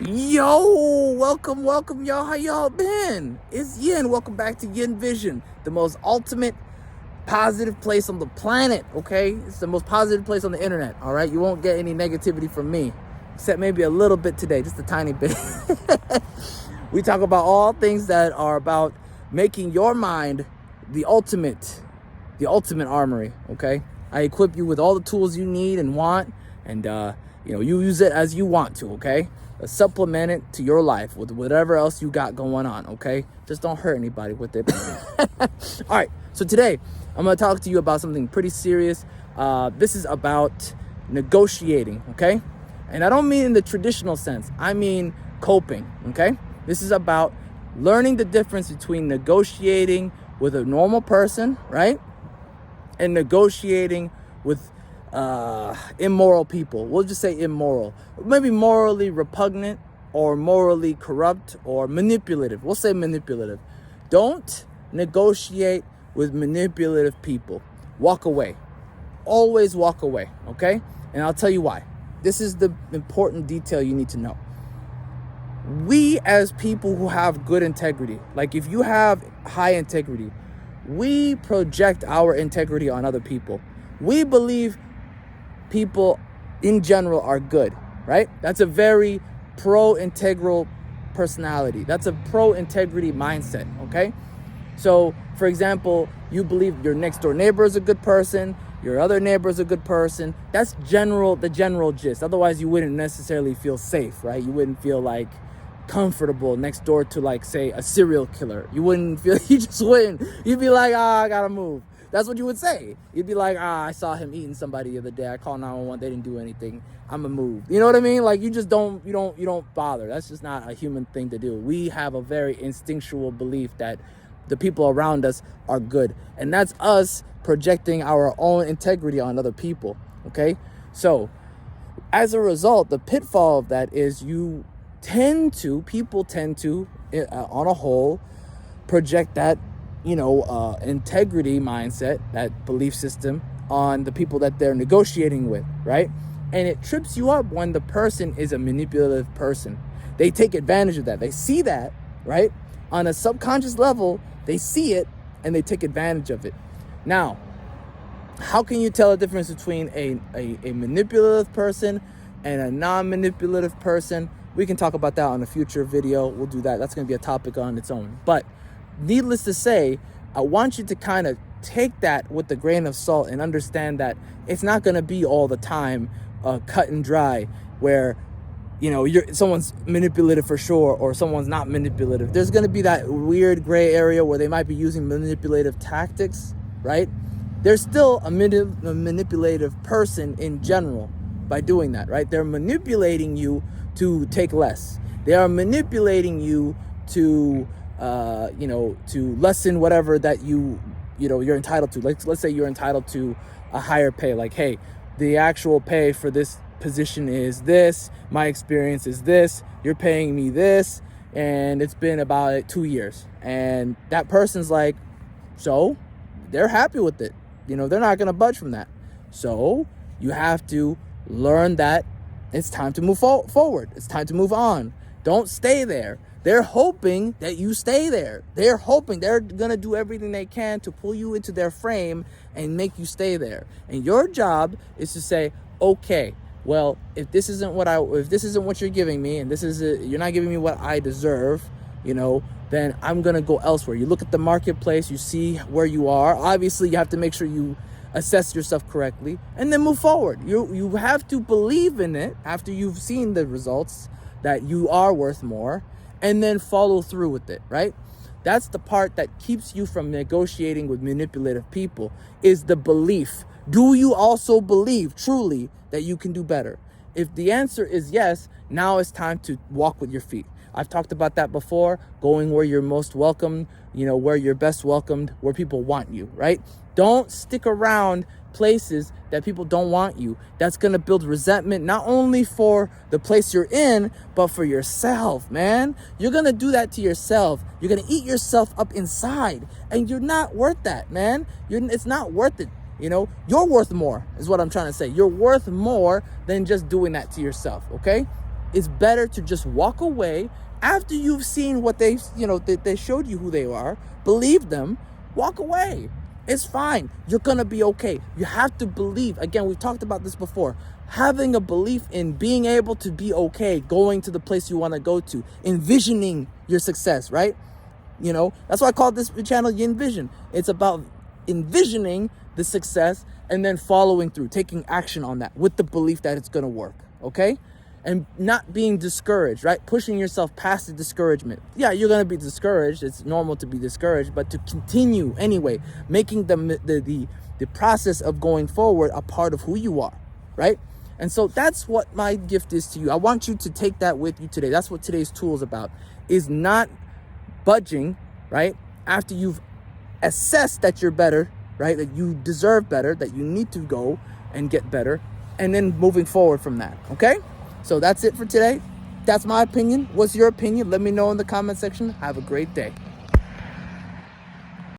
Yo, welcome, y'all. How y'all been? It's Yin. Welcome back to Yin Vision, the most ultimate positive place on the planet, okay? It's the most positive place on the internet, all right? You won't get any negativity from me, except maybe a little bit today, just a tiny bit. We talk about all things that are about making your mind the ultimate armory, okay? I equip you with all the tools you need and want, and you use it as you want to, okay? Supplement it to your life with whatever else you got going on, okay? Just don't hurt anybody with it. All right, so today I'm gonna talk to you about something pretty serious. This is about negotiating, okay? And I don't mean in the traditional sense, I mean coping, okay? This is about learning the difference between negotiating with a normal person, right? And negotiating with immoral people. We'll just say immoral. Maybe morally repugnant or morally corrupt or manipulative. We'll say manipulative. Don't negotiate with manipulative people. Walk away. Always walk away, okay? And I'll tell you why. This is the important detail you need to know. We as people who have good integrity, like if you have high integrity, we project our integrity on other people. We believe people in general are good, right? That's a very pro-integral personality. That's a pro-integrity mindset, okay? So, for example, you believe your next door neighbor is a good person, your other neighbor is a good person. That's the general gist. Otherwise, you wouldn't necessarily feel safe, right? You wouldn't feel like comfortable next door to, like, say, a serial killer. You just wouldn't. You'd be like, I gotta move. That's what you would say. You'd be like, I saw him eating somebody the other day. I called 911. They didn't do anything. I'm gonna move. You know what I mean? Like, you don't bother. That's just not a human thing to do. We have a very instinctual belief that the people around us are good. And that's us projecting our own integrity on other people, okay? So, as a result, the pitfall of that is people tend to, on a whole, project that integrity mindset, that belief system, on the people that they're negotiating with, right? And it trips you up when the person is a manipulative person. They take advantage of that. They see that, right? On a subconscious level, they see it and they take advantage of it. Now, how can you tell the difference between a manipulative person and a non-manipulative person? We can talk about that on a future video. We'll do that. That's going to be a topic on its own. But needless to say, I want you to kind of take that with a grain of salt and understand that it's not going to be all the time cut and dry where, someone's manipulative for sure or someone's not manipulative. There's going to be that weird gray area where they might be using manipulative tactics, right? There's still a manipulative person in general by doing that, right? They're manipulating you to take less. They are manipulating you to to lessen whatever that you're entitled to. Let's say you're entitled to a higher pay. Like, hey, the actual pay for this position is this. My experience is this. You're paying me this, and it's been about 2 years. And that person's like, so they're happy with it. They're not gonna budge from that. So you have to learn that it's time to move forward. It's time to move on. Don't stay there. They're hoping that you stay there. They're hoping they're going to do everything they can to pull you into their frame and make you stay there. And your job is to say, okay, well, if this isn't what you're giving me, and you're not giving me what I deserve, then I'm going to go elsewhere. You look at the marketplace, you see where you are. Obviously, you have to make sure you assess yourself correctly and then move forward. You have to believe in it after you've seen the results that you are worth more, and then follow through with it, right? That's the part that keeps you from negotiating with manipulative people, is the belief. Do you also believe truly that you can do better? If the answer is yes, now it's time to walk with your feet. I've talked about that before, going where you're most welcomed, where you're best welcomed, where people want you, right? Don't stick around places that people don't want you. That's going to build resentment, not only for the place you're in, but for yourself, man. You're going to do that to yourself. You're going to eat yourself up inside, and you're not worth that, man. It's not worth it. You're worth more is what I'm trying to say. You're worth more than just doing that to yourself, okay? it's better to just walk away after you've seen what they showed you who they are. Believe them, walk away. It's fine. You're going to be okay. You have to believe. Again, we've talked about this before. Having a belief in being able to be okay, going to the place you want to go to, envisioning your success, right? That's why I call this channel Yin Vision. It's about envisioning the success and then following through, taking action on that with the belief that it's going to work, okay? And not being discouraged, right? Pushing yourself past the discouragement. Yeah, you're going to be discouraged. It's normal to be discouraged, but to continue anyway, making the process of going forward a part of who you are, right? And so that's what my gift is to you. I want you to take that with you today. That's what today's tool is about, is not budging, right? After you've assessed that you're better, right? That you deserve better, that you need to go and get better, and then moving forward from that, okay? So that's it for today. That's my opinion. What's your opinion? Let me know in the comment section. Have a great day.